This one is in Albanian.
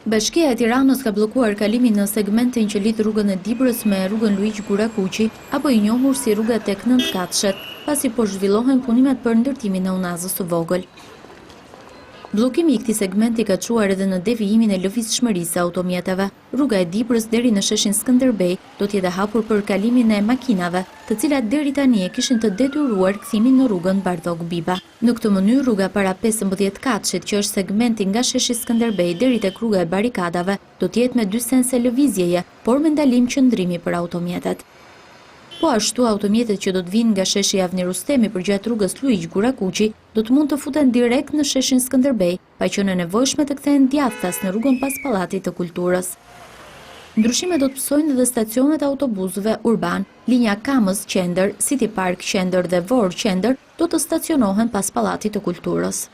Bashkia e Tiranës ka bllokuar kalimin në segmentin që lidh rrugën e Dibrës me rrugën Luiq Gurakuqi, apo i njohur si rruga tek Nëntkatshet, pasi po zhvillohen punimet për ndërtimin e unazës së vogël. Bllokimi i këtij segmenti ka çuar edhe në devijimin e lëvizshmërisë së automjeteve. Rruga e Dibrës deri në sheshin Skënderbej do të jetë hapur për kalimin e makinave, të cilat deri tani e kishin të detyruar kthimin në rrugën Bardhog Biba. Në këtë mënyrë, rruga para 15 Katshit, që është segmenti nga sheshi Skënderbej deri tek rruga e Barikadave, do të jetë me 2 sense lëvizjeje, por me ndalim qëndrimi për automjetet. Po ashtu, automjetet që do të vinë nga sheshi Avni Rustemi përgjatë rrugës Luiq Gurakuqi do të mund të futen direkt në sheshin Skënderbej, pa qenë nevojshme të kthehen djathtas në rrugën pas Pallatit të Kulturës. Ndryshimet do të psojnë edhe stacionet e autobusëve urban, linja Kamës Qendër, City Park Qendër dhe Vor Qendër do të stacionohen pas Pallatit të Kulturës.